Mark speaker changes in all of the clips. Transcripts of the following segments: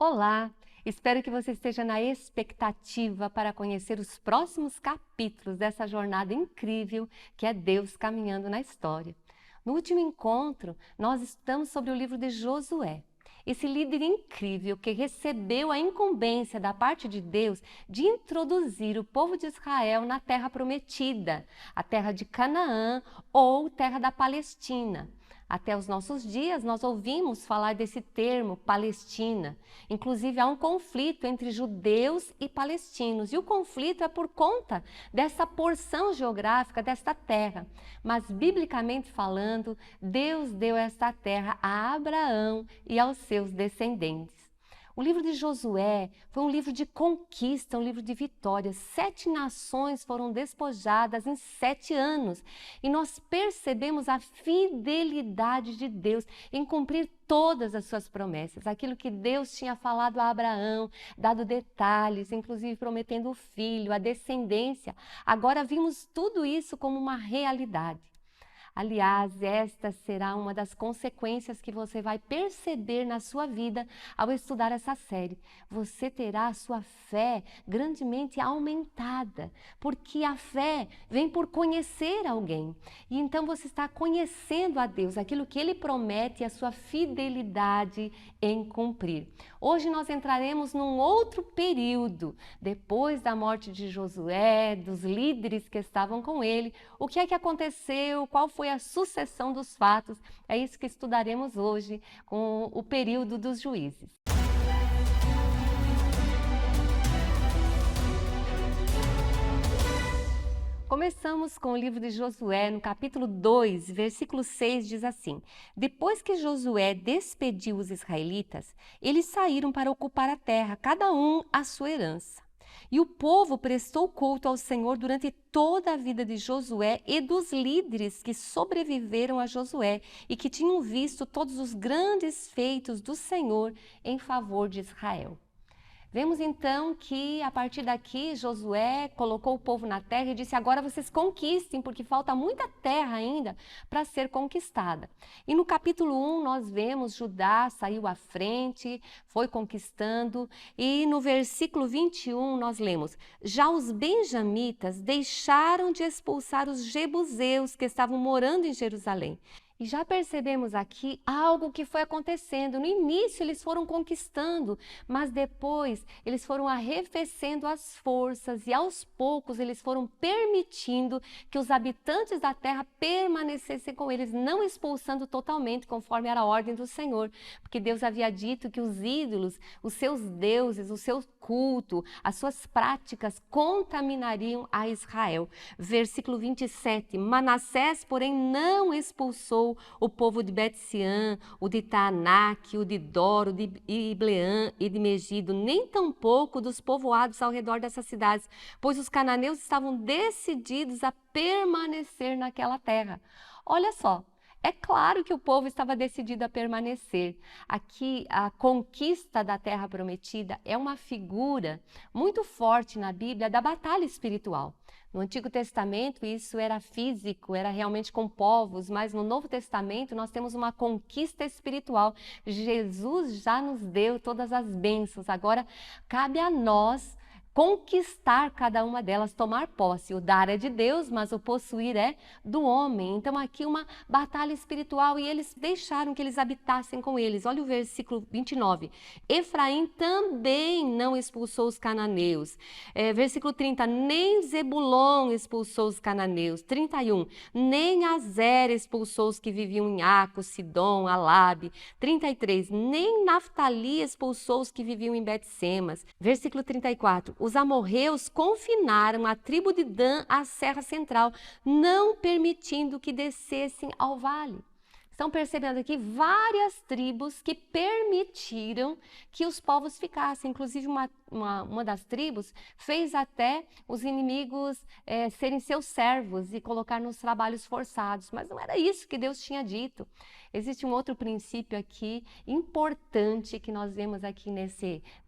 Speaker 1: Olá, espero que você esteja na expectativa para conhecer os próximos capítulos dessa jornada incrível que é Deus caminhando na história. No último encontro, nós estudamos sobre o livro de Josué, esse líder incrível que recebeu a incumbência da parte de Deus de introduzir o povo de Israel na terra prometida, a terra de Canaã ou terra da Palestina. Até os nossos dias, nós ouvimos falar desse termo, Palestina. Inclusive, há um conflito entre judeus e palestinos. E o conflito é por conta dessa porção geográfica desta terra. Mas, biblicamente falando, Deus deu esta terra a Abraão e aos seus descendentes. O livro de Josué foi um livro de conquista, um livro de vitórias. 7 nações foram despojadas em 7 anos. E nós percebemos a fidelidade de Deus em cumprir todas as suas promessas. Aquilo que Deus tinha falado a Abraão, dado detalhes, inclusive prometendo o filho, a descendência. Agora vimos tudo isso como uma realidade. Aliás, esta será uma das consequências que você vai perceber na sua vida ao estudar essa série. Você terá a sua fé grandemente aumentada, porque a fé vem por conhecer alguém. E então você está conhecendo a Deus, aquilo que Ele promete e a sua fidelidade em cumprir. Hoje nós entraremos num outro período, depois da morte de Josué, dos líderes que estavam com ele. O que é que aconteceu? Qual foi a sucessão dos fatos? É isso que estudaremos hoje com o período dos juízes. Começamos com o livro de Josué, no capítulo 2, versículo 6, diz assim: Depois que Josué despediu os israelitas, eles saíram para ocupar a terra, cada um a sua herança. E o povo prestou culto ao Senhor durante toda a vida de Josué e dos líderes que sobreviveram a Josué e que tinham visto todos os grandes feitos do Senhor em favor de Israel. Vemos então que a partir daqui Josué colocou o povo na terra e disse: agora vocês conquistem, porque falta muita terra ainda para ser conquistada. E no capítulo 1 nós vemos Judá saiu à frente, foi conquistando, e no versículo 21 nós lemos: já os benjamitas deixaram de expulsar os jebuseus que estavam morando em Jerusalém. E já percebemos aqui algo que foi acontecendo. No início eles foram conquistando, mas depois eles foram arrefecendo as forças e aos poucos eles foram permitindo que os habitantes da terra permanecessem com eles, não expulsando totalmente conforme era a ordem do Senhor, porque Deus havia dito que os ídolos, os seus deuses, o seu culto, as suas práticas contaminariam a Israel. Versículo 27, Manassés, porém, não expulsou o povo de Bet-seã, o de Taanac, o de Dor, o de Ibleã e de Megido, nem tampouco dos povoados ao redor dessas cidades, pois os cananeus estavam decididos a permanecer naquela terra. Olha só, é claro que o povo estava decidido a permanecer. Aqui, a conquista da terra prometida é uma figura muito forte na Bíblia da batalha espiritual. No Antigo Testamento isso era físico, era realmente com povos, mas no Novo Testamento nós temos uma conquista espiritual. Jesus já nos deu todas as bênçãos, agora cabe a nós conquistar cada uma delas, tomar posse. O dar é de Deus, mas o possuir é do homem. Então aqui uma batalha espiritual e eles deixaram que eles habitassem com eles. Olha o versículo 29. Efraim também não expulsou os cananeus. Versículo 30. Nem Zebulon expulsou os cananeus. 31. Nem Azer expulsou os que viviam em Aco, Sidom, Alabe. 33. Nem Naftali expulsou os que viviam em Bet-semas. Versículo 34. Os amorreus confinaram a tribo de Dan à Serra Central, não permitindo que descessem ao vale. Estão percebendo aqui várias tribos que permitiram que os povos ficassem. Inclusive, uma das tribos fez até os inimigos serem seus servos e colocar nos trabalhos forçados. Mas não era isso que Deus tinha dito. Existe um outro princípio aqui importante que nós vemos aqui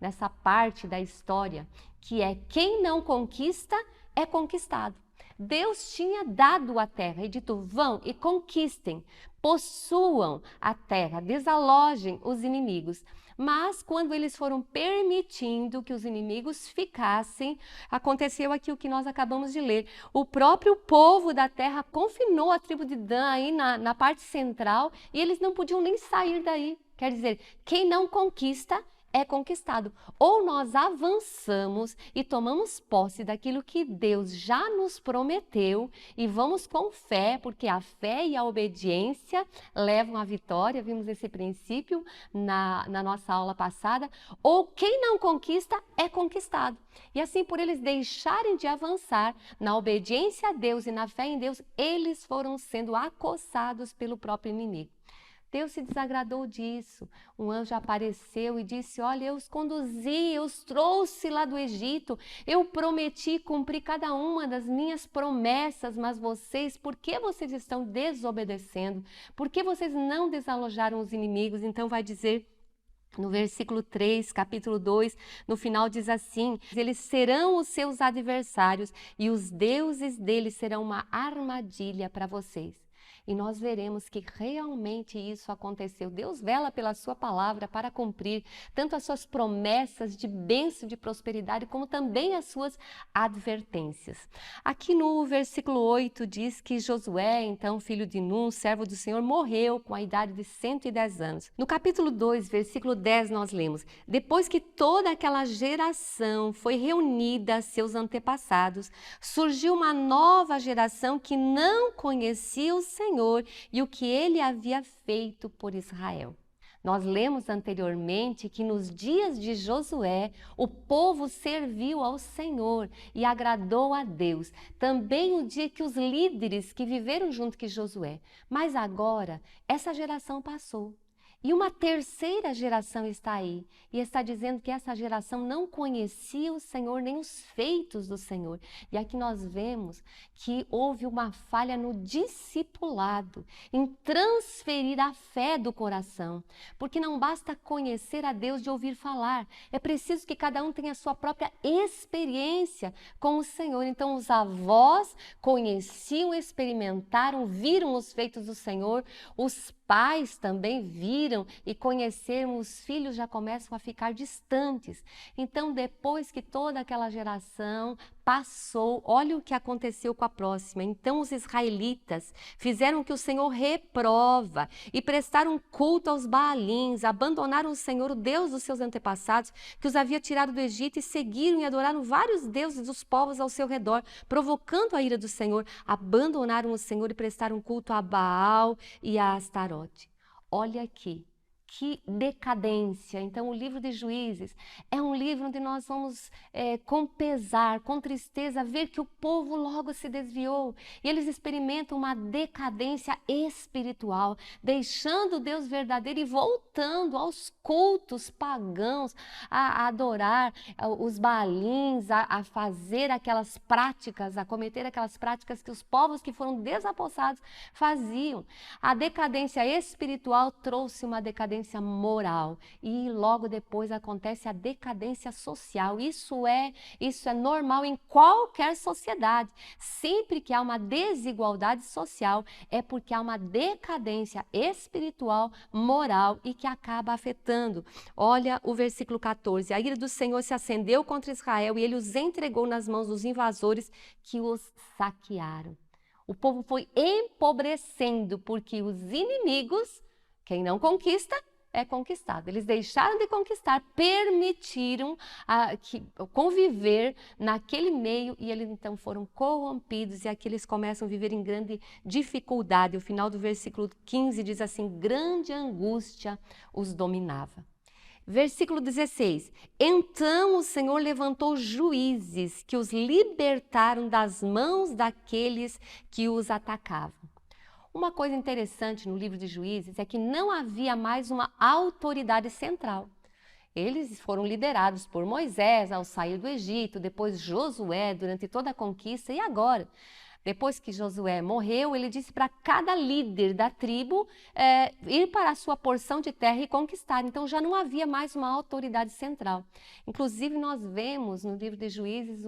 Speaker 1: nessa parte da história, que é quem não conquista é conquistado. Deus tinha dado a terra e dito: vão e conquistem, possuam a terra, desalojem os inimigos. Mas quando eles foram permitindo que os inimigos ficassem, aconteceu aqui o que nós acabamos de ler. O próprio povo da terra confinou a tribo de Dan aí na parte central e eles não podiam nem sair daí. Quer dizer, quem não conquista é conquistado. Ou nós avançamos e tomamos posse daquilo que Deus já nos prometeu e vamos com fé, porque a fé e a obediência levam à vitória, vimos esse princípio na nossa aula passada, ou quem não conquista é conquistado. E assim, por eles deixarem de avançar na obediência a Deus e na fé em Deus, eles foram sendo acossados pelo próprio inimigo. Deus se desagradou disso. Um anjo apareceu e disse: olha, eu os conduzi, eu os trouxe lá do Egito, eu prometi cumprir cada uma das minhas promessas, mas vocês, por que vocês estão desobedecendo? Por que vocês não desalojaram os inimigos? Então vai dizer no versículo 3, capítulo 2, no final diz assim: eles serão os seus adversários e os deuses deles serão uma armadilha para vocês. E nós veremos que realmente isso aconteceu. Deus vela pela sua palavra para cumprir tanto as suas promessas de bênção, de prosperidade, como também as suas advertências. Aqui no versículo 8 diz que Josué, então filho de Nun, servo do Senhor, morreu com a idade de 110 anos. No capítulo 2, versículo 10, nós lemos: depois que toda aquela geração foi reunida a seus antepassados, surgiu uma nova geração que não conhecia o Senhor e o que ele havia feito por Israel. Nós lemos anteriormente que nos dias de Josué, o povo serviu ao Senhor e agradou a Deus. Também o dia que os líderes que viveram junto com Josué. Mas agora, essa geração passou. E uma terceira geração está aí e está dizendo que essa geração não conhecia o Senhor nem os feitos do Senhor. E aqui nós vemos que houve uma falha no discipulado, em transferir a fé do coração. Porque não basta conhecer a Deus de ouvir falar, é preciso que cada um tenha a sua própria experiência com o Senhor. Então os avós conheciam, experimentaram, viram os feitos do Senhor, os pais também viram e conheceram, os filhos já começam a ficar distantes. Então, depois que toda aquela geração passou, olha o que aconteceu com a próxima. Então, os israelitas fizeram o que o Senhor reprova e prestaram culto aos Baalins, abandonaram o Senhor, o Deus dos seus antepassados, que os havia tirado do Egito, e seguiram e adoraram vários deuses dos povos ao seu redor, provocando a ira do Senhor. Abandonaram o Senhor e prestaram culto a Baal e a Astarote. Olha aqui, que decadência. Então, o livro de Juízes é um livro onde nós vamos com pesar, com tristeza, ver que o povo logo se desviou e eles experimentam uma decadência espiritual, deixando o Deus verdadeiro e voltando aos cultos pagãos, a adorar os Baalins, a fazer aquelas práticas, a cometer aquelas práticas que os povos que foram desapossados faziam. A decadência espiritual trouxe uma decadência moral e logo depois acontece a decadência social. Isso é normal em qualquer sociedade. Sempre que há uma desigualdade social é porque há uma decadência espiritual, moral e que acaba afetando. Olha o versículo 14. A ira do Senhor se acendeu contra Israel e ele os entregou nas mãos dos invasores que os saquearam. O povo foi empobrecendo porque os inimigos, quem não conquista, é conquistado. Eles deixaram de conquistar, permitiram conviver naquele meio e eles então foram corrompidos e aqui eles começam a viver em grande dificuldade. O final do versículo 15 diz assim: grande angústia os dominava. Versículo 16. Então o Senhor levantou juízes que os libertaram das mãos daqueles que os atacavam. Uma coisa interessante no livro de Juízes é que não havia mais uma autoridade central. Eles foram liderados por Moisés ao sair do Egito, depois Josué durante toda a conquista e agora. Depois que Josué morreu, ele disse para cada líder da tribo ir para a sua porção de terra e conquistar. Então já não havia mais uma autoridade central. Inclusive nós vemos no livro de Juízes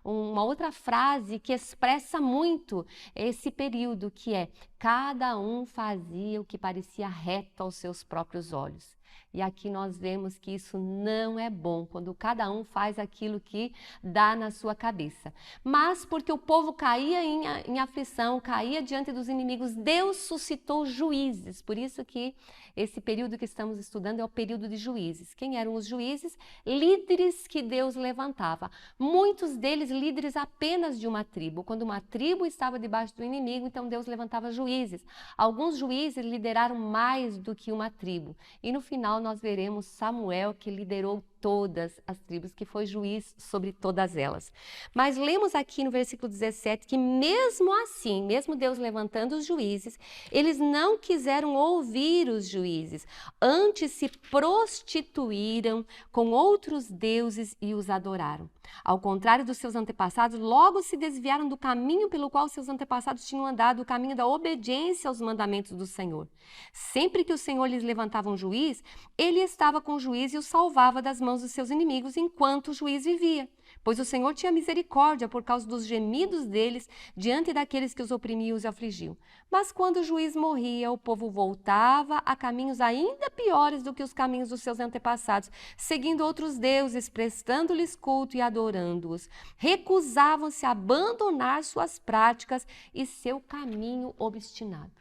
Speaker 1: uma outra frase que expressa muito esse período, que é: cada um fazia o que parecia reto aos seus próprios olhos. E aqui nós vemos que isso não é bom, quando cada um faz aquilo que dá na sua cabeça. Mas porque o povo caía em aflição, caía diante dos inimigos, Deus suscitou juízes. Por isso que esse período que estamos estudando é o período de juízes. Quem eram os juízes? Líderes que Deus levantava. Muitos deles líderes apenas de uma tribo. Quando uma tribo estava debaixo do inimigo, então Deus levantava juízes. Alguns juízes lideraram mais do que uma tribo. E no final nós veremos Samuel, que liderou todas as tribos, que foi juiz sobre todas elas. Mas lemos aqui no versículo 17 que mesmo assim, mesmo Deus levantando os juízes, eles não quiseram ouvir os juízes, antes se prostituíram com outros deuses e os adoraram. Ao contrário dos seus antepassados, logo se desviaram do caminho pelo qual seus antepassados tinham andado, o caminho da obediência aos mandamentos do Senhor. Sempre que o Senhor lhes levantava um juiz, ele estava com o juiz e o salvava das mãos dos seus inimigos enquanto o juiz vivia. Pois o Senhor tinha misericórdia por causa dos gemidos deles diante daqueles que os oprimiam e os afligiam. Mas quando o juiz morria, o povo voltava a caminhos ainda piores do que os caminhos dos seus antepassados, seguindo outros deuses, prestando-lhes culto e adorando-os. Recusavam-se a abandonar suas práticas e seu caminho obstinado.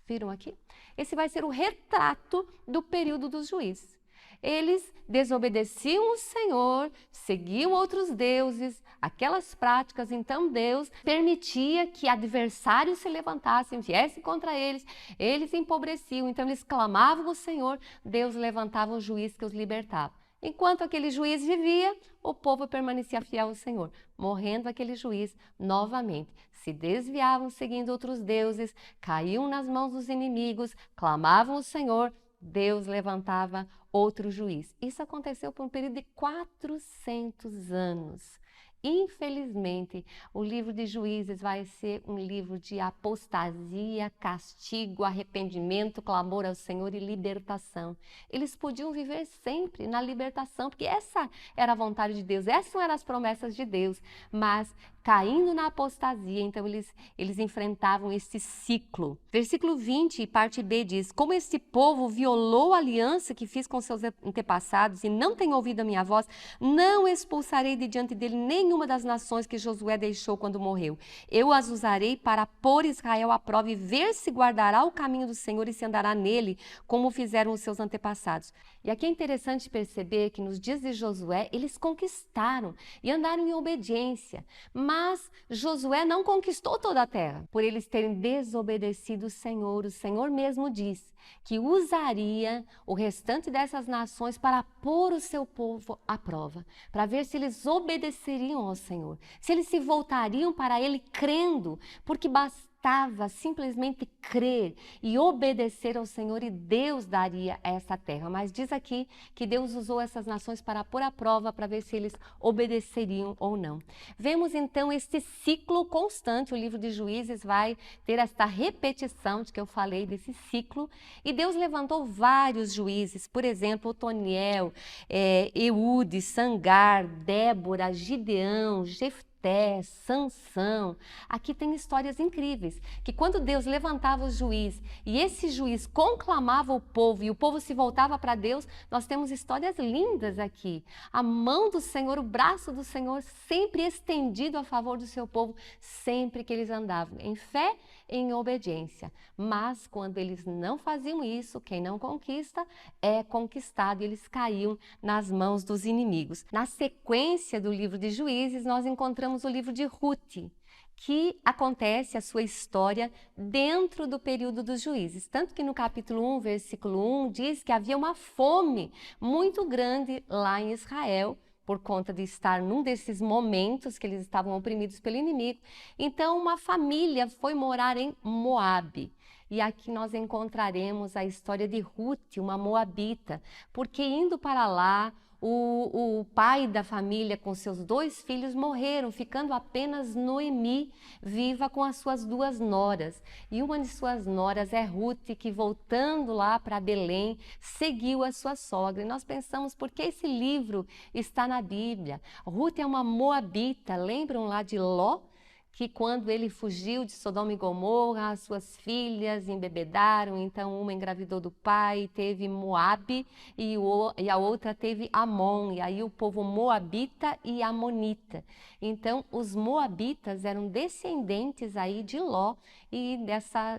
Speaker 1: Viram aqui? Esse vai ser o retrato do período dos juízes. Eles desobedeciam o Senhor, seguiam outros deuses, aquelas práticas. Então Deus permitia que adversários se levantassem, viessem contra eles, eles empobreciam. Então eles clamavam ao Senhor, Deus levantava um juiz que os libertava. Enquanto aquele juiz vivia, o povo permanecia fiel ao Senhor. Morrendo aquele juiz, novamente se desviavam seguindo outros deuses, caíam nas mãos dos inimigos, clamavam ao Senhor, Deus levantava outro juiz. Isso aconteceu por um período de 400 anos. Infelizmente, o livro de Juízes vai ser um livro de apostasia, castigo, arrependimento, clamor ao Senhor e libertação. Eles podiam viver sempre na libertação, porque essa era a vontade de Deus, essas eram as promessas de Deus, mas caindo na apostasia, então eles enfrentavam esse ciclo. Versículo 20, parte B diz: como este povo violou a aliança que fiz com seus antepassados e não tem ouvido a minha voz, não expulsarei de diante dele nenhuma das nações que Josué deixou quando morreu. Eu as usarei para pôr Israel à prova e ver se guardará o caminho do Senhor e se andará nele, como fizeram os seus antepassados. E aqui é interessante perceber que nos dias de Josué, eles conquistaram e andaram em obediência. Mas Josué não conquistou toda a terra, por eles terem desobedecido o Senhor. O Senhor mesmo diz que usaria o restante dessas nações para pôr o seu povo à prova, para ver se eles obedeceriam ao Senhor, se eles se voltariam para Ele crendo, porque bastava simplesmente crer e obedecer ao Senhor e Deus daria essa terra. Mas diz aqui que Deus usou essas nações para pôr à prova, para ver se eles obedeceriam ou não. Vemos então este ciclo constante. O livro de Juízes vai ter esta repetição de que eu falei desse ciclo. E Deus levantou vários juízes, por exemplo, Otoniel, Eude, Sangar, Débora, Gideão, Jefté, Sansão. Aqui tem histórias incríveis, que quando Deus levantava o juiz e esse juiz conclamava o povo e o povo se voltava para Deus, nós temos histórias lindas aqui. A mão do Senhor, o braço do Senhor sempre estendido a favor do seu povo, sempre que eles andavam em fé e em obediência. Mas quando eles não faziam isso, quem não conquista é conquistado, e eles caíam nas mãos dos inimigos. Na sequência do livro de Juízes, nós encontramos o livro de Rute, que acontece a sua história dentro do período dos juízes. Tanto que no capítulo 1, versículo 1, diz que havia uma fome muito grande lá em Israel, por conta de estar num desses momentos que eles estavam oprimidos pelo inimigo. Então uma família foi morar em Moabe. E aqui nós encontraremos a história de Rute, uma moabita, porque indo para lá, o pai da família com seus 2 filhos morreram, ficando apenas Noemi viva com as suas 2 noras. E uma de suas noras é Ruth, que voltando lá para Belém, seguiu a sua sogra. E nós pensamos, por que esse livro está na Bíblia? Ruth é uma moabita, lembram lá de Ló? Que quando ele fugiu de Sodoma e Gomorra, as suas filhas embebedaram, então uma engravidou do pai, teve Moabe, e a outra teve Amon, e aí o povo moabita e amonita. Então, os moabitas eram descendentes aí de Ló e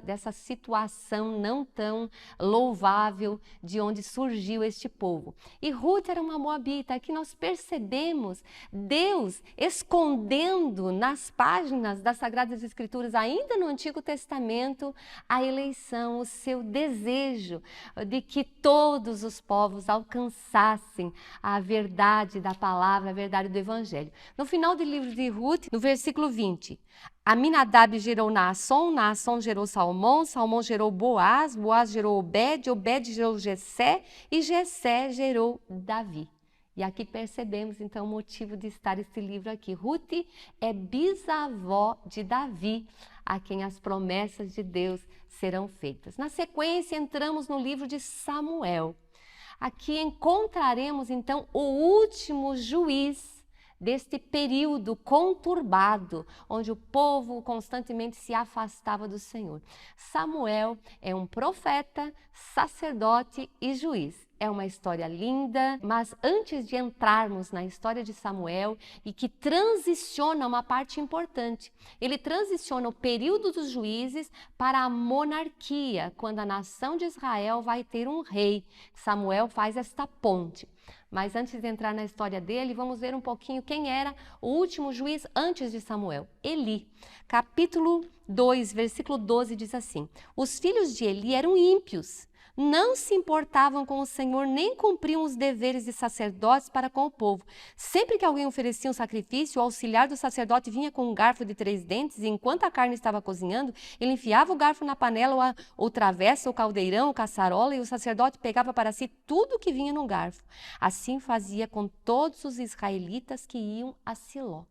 Speaker 1: dessa situação não tão louvável de onde surgiu este povo. E Ruth era uma moabita. Aqui nós percebemos Deus escondendo nas páginas das Sagradas Escrituras, ainda no Antigo Testamento, a eleição, o seu desejo de que todos os povos alcançassem a verdade da palavra, a verdade do Evangelho. No final do livro de Ruth, no versículo 20, Aminadab gerou Naasson, Naasson gerou Salmão, Salmão gerou Boaz, Boaz gerou Obed, Obed gerou Jessé e Jessé gerou Davi. E aqui percebemos, então, o motivo de estar esse livro aqui. Ruth é bisavó de Davi, a quem as promessas de Deus serão feitas. Na sequência, entramos no livro de Samuel. Aqui encontraremos, então, o último juiz deste período conturbado, onde o povo constantemente se afastava do Senhor. Samuel é um profeta, sacerdote e juiz. É uma história linda, mas antes de entrarmos na história de Samuel, e que transiciona uma parte importante, ele transiciona o período dos juízes para a monarquia, quando a nação de Israel vai ter um rei. Samuel faz esta ponte. Mas antes de entrar na história dele, vamos ver um pouquinho quem era o último juiz antes de Samuel. Eli. Capítulo 2, versículo 12 diz assim: os filhos de Eli eram ímpios, não se importavam com o Senhor, nem cumpriam os deveres de sacerdotes para com o povo. Sempre que alguém oferecia um sacrifício, o auxiliar do sacerdote vinha com um garfo de 3 dentes, e enquanto a carne estava cozinhando, ele enfiava o garfo na panela, ou travessa, ou caldeirão, ou caçarola, e o sacerdote pegava para si tudo o que vinha no garfo. Assim fazia com todos os israelitas que iam a Siló.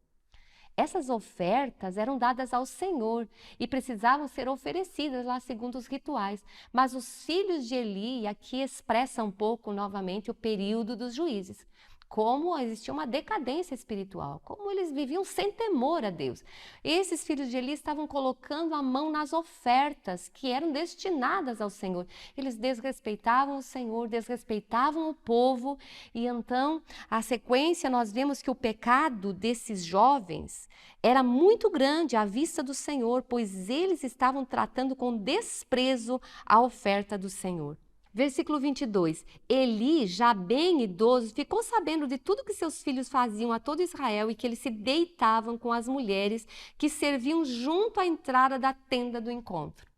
Speaker 1: Essas ofertas eram dadas ao Senhor e precisavam ser oferecidas lá segundo os rituais. Mas os filhos de Eli aqui expressam um pouco novamente o período dos juízes. Como existia uma decadência espiritual, como eles viviam sem temor a Deus. Esses filhos de Eli estavam colocando a mão nas ofertas que eram destinadas ao Senhor. Eles desrespeitavam o Senhor, desrespeitavam o povo, e então, a sequência, nós vemos que o pecado desses jovens era muito grande à vista do Senhor, pois eles estavam tratando com desprezo a oferta do Senhor. Versículo 22, Eli, já bem idoso, ficou sabendo de tudo que seus filhos faziam a todo Israel e que eles se deitavam com as mulheres que serviam junto à entrada da tenda do encontro.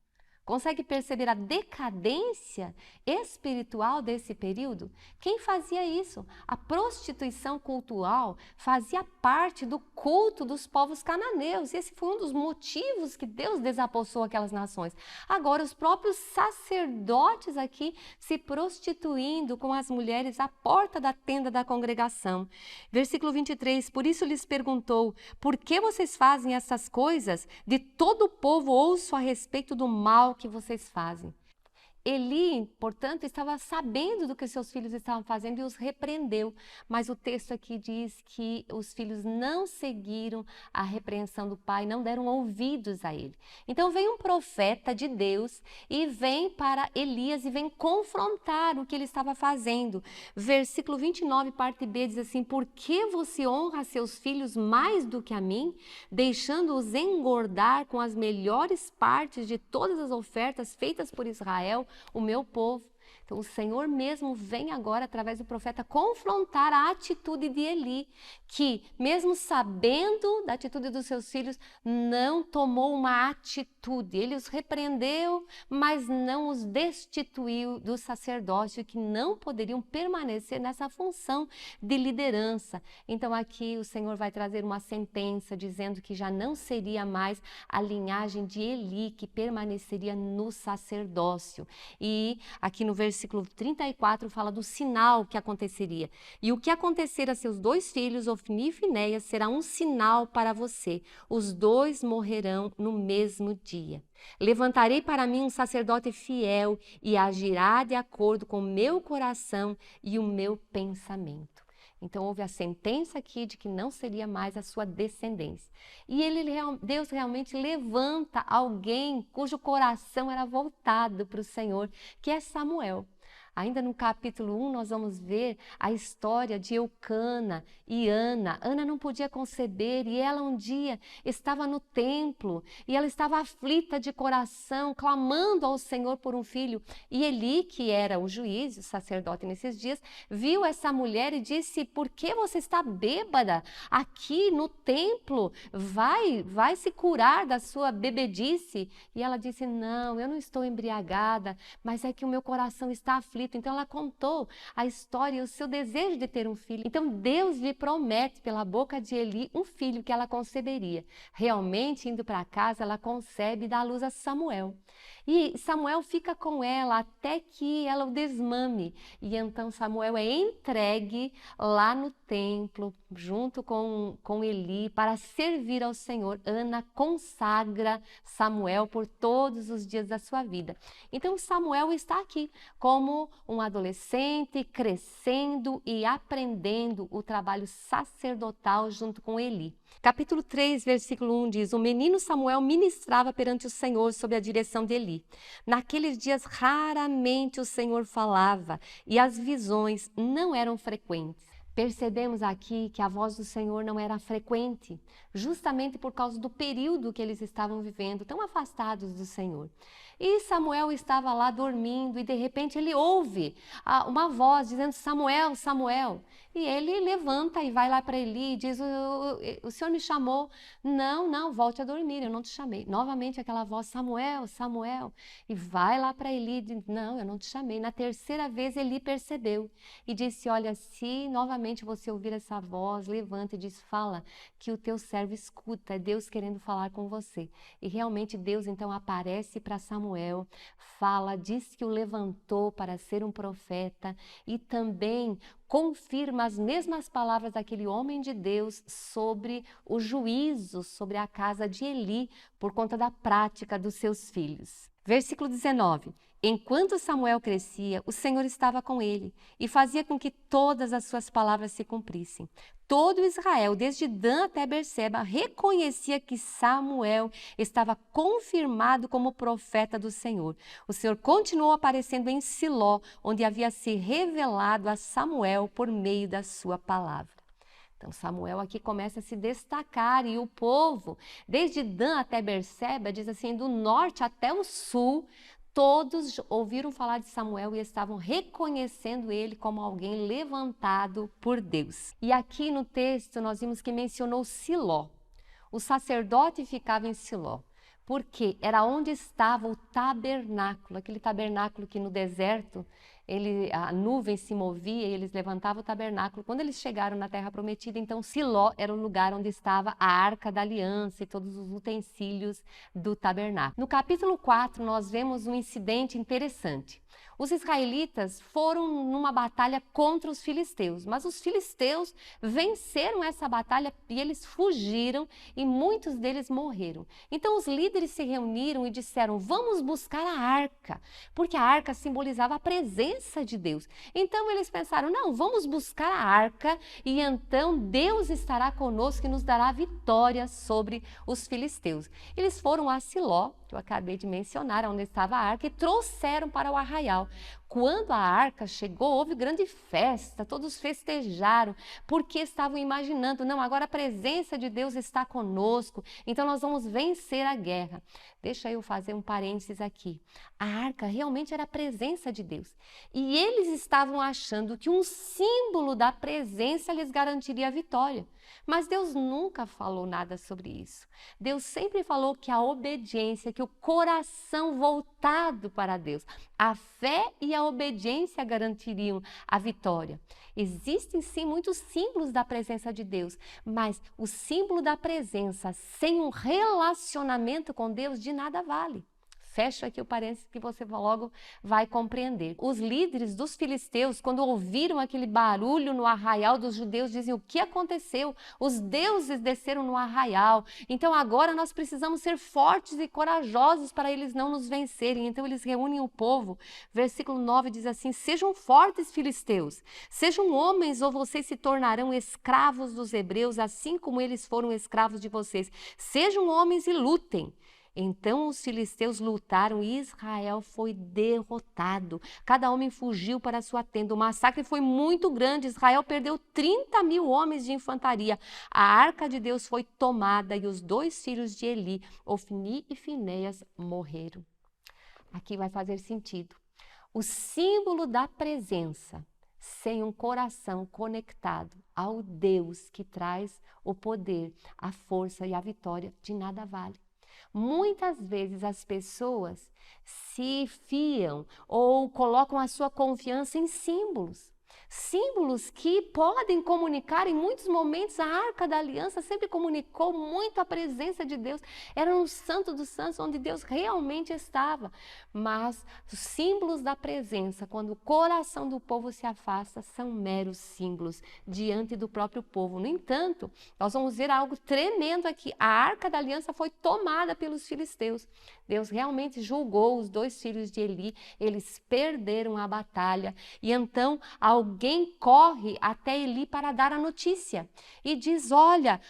Speaker 1: Consegue perceber a decadência espiritual desse período? Quem fazia isso? A prostituição cultural fazia parte do culto dos povos cananeus. Esse foi um dos motivos que Deus desapossou aquelas nações. Agora, os próprios sacerdotes aqui se prostituindo com as mulheres à porta da tenda da congregação. Versículo 23, por isso lhes perguntou, por que vocês fazem essas coisas? De todo o povo ouço a respeito do mal que vocês fazem. Eli, portanto, estava sabendo do que seus filhos estavam fazendo e os repreendeu. Mas o texto aqui diz que os filhos não seguiram a repreensão do pai, não deram ouvidos a ele. Então vem um profeta de Deus e vem para Elias e vem confrontar o que ele estava fazendo. Versículo 29, parte B, diz assim, por que você honra seus filhos mais do que a mim, deixando-os engordar com as melhores partes de todas as ofertas feitas por Israel, o meu povo? Então o Senhor mesmo vem agora através do profeta confrontar a atitude de Eli, que mesmo sabendo da atitude dos seus filhos, não tomou uma atitude. Ele os repreendeu, mas não os destituiu do sacerdócio, que não poderiam permanecer nessa função de liderança. Então aqui o Senhor vai trazer uma sentença dizendo que já não seria mais a linhagem de Eli que permaneceria no sacerdócio. E aqui no versículo versículo 34, fala do sinal que aconteceria. E o que acontecer a seus 2 filhos, Ofni e Finéias, será um sinal para você. Os 2 morrerão no mesmo dia. Levantarei para mim um sacerdote fiel e agirá de acordo com o meu coração e o meu pensamento. Então, houve a sentença aqui de que não seria mais a sua descendência. E Deus realmente levanta alguém cujo coração era voltado para o Senhor, que é Samuel. Ainda no capítulo 1, nós vamos ver a história de Eucana e Ana. Ana não podia conceber e ela um dia estava no templo e ela estava aflita de coração, clamando ao Senhor por um filho. E Eli, que era o juiz, o sacerdote nesses dias, viu essa mulher e disse: por que você está bêbada aqui no templo? Vai se curar da sua bebedice. E ela disse: não, eu não estou embriagada, mas é que o meu coração está aflito. Então ela contou a história e o seu desejo de ter um filho. Então Deus lhe promete pela boca de Eli um filho que ela conceberia. Realmente, indo para casa, ela concebe e dá à luz a Samuel. E Samuel fica com ela até que ela o desmame. E então Samuel é entregue lá no templo, junto com Eli, para servir ao Senhor. Ana consagra Samuel por todos os dias da sua vida. Então Samuel está aqui como um adolescente crescendo e aprendendo o trabalho sacerdotal junto com Eli. Capítulo 3, versículo 1 diz: o menino Samuel ministrava perante o Senhor sob a direção de Eli. Naqueles dias raramente o Senhor falava e as visões não eram frequentes. Percebemos aqui que a voz do Senhor não era frequente, justamente por causa do período que eles estavam vivendo, tão afastados do Senhor. E Samuel estava lá dormindo e de repente ele ouve uma voz dizendo: Samuel, Samuel. E ele levanta e vai lá para Eli e diz: o Senhor me chamou. Não, volte a dormir, eu não te chamei. Novamente aquela voz: Samuel, Samuel. E vai lá para Eli e diz: não, eu não te chamei. Na terceira vez Eli percebeu e disse: olha, se novamente você ouvir essa voz, levanta e diz: fala, que o teu servo escuta, é Deus querendo falar com você. E realmente Deus então aparece para Samuel, fala, diz que o levantou para ser um profeta e também confirma as mesmas palavras daquele homem de Deus sobre o juízo sobre a casa de Eli por conta da prática dos seus filhos. Versículo 19. Enquanto Samuel crescia, o Senhor estava com ele e fazia com que todas as suas palavras se cumprissem. Todo Israel, desde Dan até Berseba, reconhecia que Samuel estava confirmado como profeta do Senhor. O Senhor continuou aparecendo em Siló, onde havia se revelado a Samuel por meio da sua palavra. Então Samuel aqui começa a se destacar e o povo, desde Dan até Berseba, diz assim, do norte até o sul, todos ouviram falar de Samuel e estavam reconhecendo ele como alguém levantado por Deus. E aqui no texto nós vimos que mencionou Siló. O sacerdote ficava em Siló, porque era onde estava o tabernáculo, aquele tabernáculo que no deserto a nuvem se movia e eles levantavam o tabernáculo. Quando eles chegaram na Terra Prometida, então Siló era o lugar onde estava a Arca da Aliança e todos os utensílios do tabernáculo. No capítulo 4, nós vemos um incidente interessante. Os israelitas foram numa batalha contra os filisteus, mas os filisteus venceram essa batalha e eles fugiram e muitos deles morreram. Então os líderes se reuniram e disseram: vamos buscar a arca, porque a arca simbolizava a presença de Deus. Então eles pensaram: não, vamos buscar a arca e então Deus estará conosco e nos dará vitória sobre os filisteus. Eles foram a Siló, que eu acabei de mencionar, onde estava a arca, e trouxeram para o arraial. Quando a arca chegou, houve grande festa, todos festejaram, porque estavam imaginando: não, agora a presença de Deus está conosco, então nós vamos vencer a guerra. Deixa eu fazer um parênteses aqui. A arca realmente era a presença de Deus. E eles estavam achando que um símbolo da presença lhes garantiria a vitória. Mas Deus nunca falou nada sobre isso. Deus sempre falou que a obediência, que o coração voltado para Deus, a fé e a obediência garantiriam a vitória. Existem sim muitos símbolos da presença de Deus, mas o símbolo da presença sem um relacionamento com Deus de nada vale. Fecha aqui o parênteses que você logo vai compreender. Os líderes dos filisteus, quando ouviram aquele barulho no arraial dos judeus, dizem: o que aconteceu? Os deuses desceram no arraial. Então agora nós precisamos ser fortes e corajosos para eles não nos vencerem. Então eles reúnem o povo. Versículo 9 diz assim: sejam fortes, filisteus, sejam homens ou vocês se tornarão escravos dos hebreus, assim como eles foram escravos de vocês. Sejam homens e lutem. Então os filisteus lutaram e Israel foi derrotado. Cada homem fugiu para sua tenda. O massacre foi muito grande. Israel perdeu 30.000 homens de infantaria. A arca de Deus foi tomada e os 2 filhos de Eli, Ofni e Finéias, morreram. Aqui vai fazer sentido. O símbolo da presença, sem um coração conectado ao Deus que traz o poder, a força e a vitória, de nada vale. Muitas vezes as pessoas se fiam ou colocam a sua confiança em símbolos. Símbolos que podem comunicar, em muitos momentos a Arca da Aliança sempre comunicou muito a presença de Deus. Era um Santo dos Santos onde Deus realmente estava. Mas os símbolos da presença, quando o coração do povo se afasta, são meros símbolos diante do próprio povo. No entanto, nós vamos ver algo tremendo aqui. A Arca da Aliança foi tomada pelos filisteus. Deus realmente julgou os 2 filhos de Eli, eles perderam a batalha. E então alguém corre até Eli para dar a notícia e diz: olha,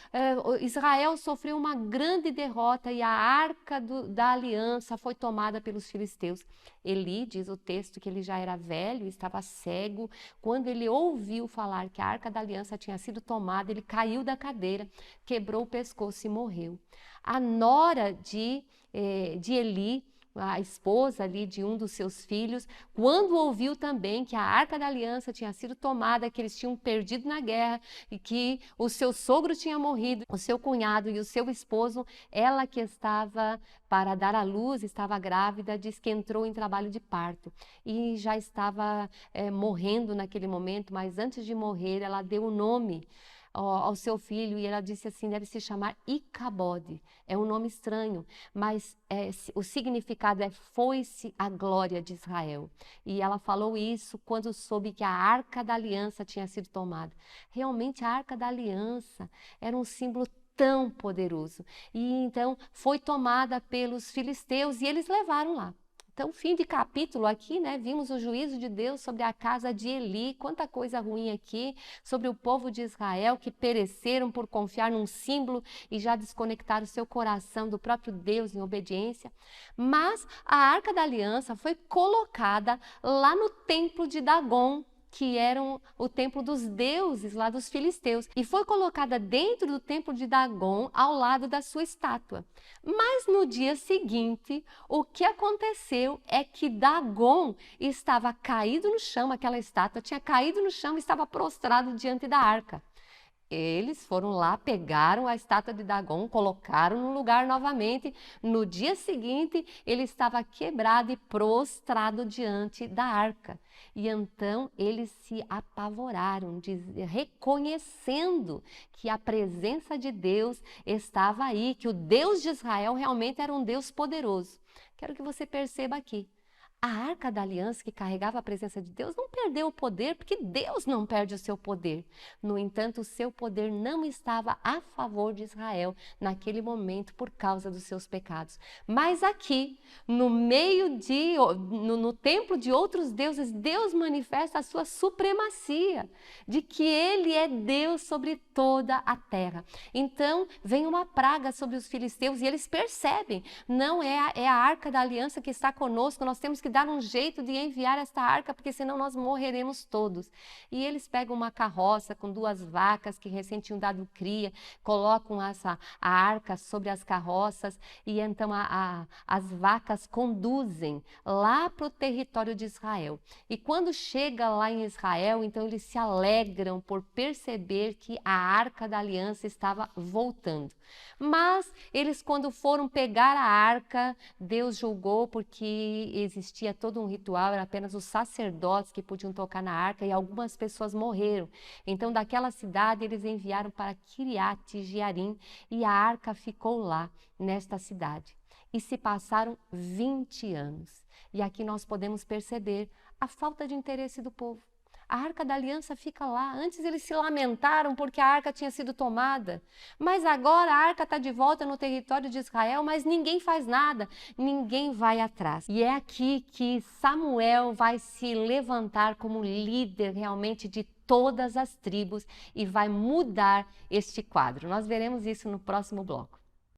Speaker 1: Israel sofreu uma grande derrota e a Arca da Aliança foi tomada pelos filisteus. Eli, diz o texto, que ele já era velho, estava cego. Quando ele ouviu falar que a Arca da Aliança tinha sido tomada, ele caiu da cadeira, quebrou o pescoço e morreu. A nora de Eli, a esposa ali de um dos seus filhos, quando ouviu também que a Arca da Aliança tinha sido tomada, que eles tinham perdido na guerra e que o seu sogro tinha morrido, o seu cunhado e o seu esposo, ela que estava para dar à luz, estava grávida, diz que entrou em trabalho de parto e já estava morrendo naquele momento, mas antes de morrer ela deu o nome ao seu filho e ela disse assim: deve se chamar Icabode. É um nome estranho, mas o significado é foi-se a glória de Israel. E ela falou isso quando soube que a Arca da Aliança tinha sido tomada. Realmente a Arca da Aliança era um símbolo tão poderoso. E então foi tomada pelos filisteus e eles levaram lá. Então, fim de capítulo aqui, né? Vimos o juízo de Deus sobre a casa de Eli, quanta coisa ruim aqui, sobre o povo de Israel que pereceram por confiar num símbolo e já desconectaram o seu coração do próprio Deus em obediência. Mas a Arca da Aliança foi colocada lá no templo de Dagon, que eram o templo dos deuses lá dos filisteus, e foi colocada dentro do templo de Dagon, ao lado da sua estátua. Mas no dia seguinte, o que aconteceu é que Dagon estava caído no chão, aquela estátua tinha caído no chão e estava prostrado diante da arca. Eles foram lá, pegaram a estátua de Dagon, colocaram no lugar novamente. No dia seguinte, ele estava quebrado e prostrado diante da arca. E então eles se apavoraram, reconhecendo que a presença de Deus estava aí, que o Deus de Israel realmente era um Deus poderoso. Quero que você perceba aqui. A Arca da Aliança, que carregava a presença de Deus, não perdeu o poder, porque Deus não perde o seu poder. No entanto, o seu poder não estava a favor de Israel naquele momento por causa dos seus pecados. Mas aqui, no templo de outros deuses, Deus manifesta a sua supremacia, de que Ele é Deus sobre toda a terra. Então, vem uma praga sobre os filisteus e eles percebem, não é a Arca da Aliança que está conosco, nós temos que dar um jeito de enviar esta arca, porque senão nós morreremos todos. E eles pegam uma carroça com 2 vacas que recém tinham dado cria, colocam a arca sobre as carroças e então as vacas conduzem lá para o território de Israel. E quando chega lá em Israel, então eles se alegram por perceber que a Arca da Aliança estava voltando. Mas eles, quando foram pegar a arca, Deus julgou porque existia todo um ritual, era apenas os sacerdotes que podiam tocar na arca e algumas pessoas morreram. Então, daquela cidade, eles enviaram para Kiriat Jearim e a arca ficou lá, nesta cidade. e se passaram 20 anos. E aqui nós podemos perceber a falta de interesse do povo. A Arca da Aliança fica lá. Antes eles se lamentaram porque a arca tinha sido tomada. Mas agora a arca está de volta no território de Israel, mas ninguém faz nada, ninguém vai atrás. E é aqui que Samuel vai se levantar como líder realmente de todas as tribos e vai mudar este quadro. Nós veremos isso no próximo bloco.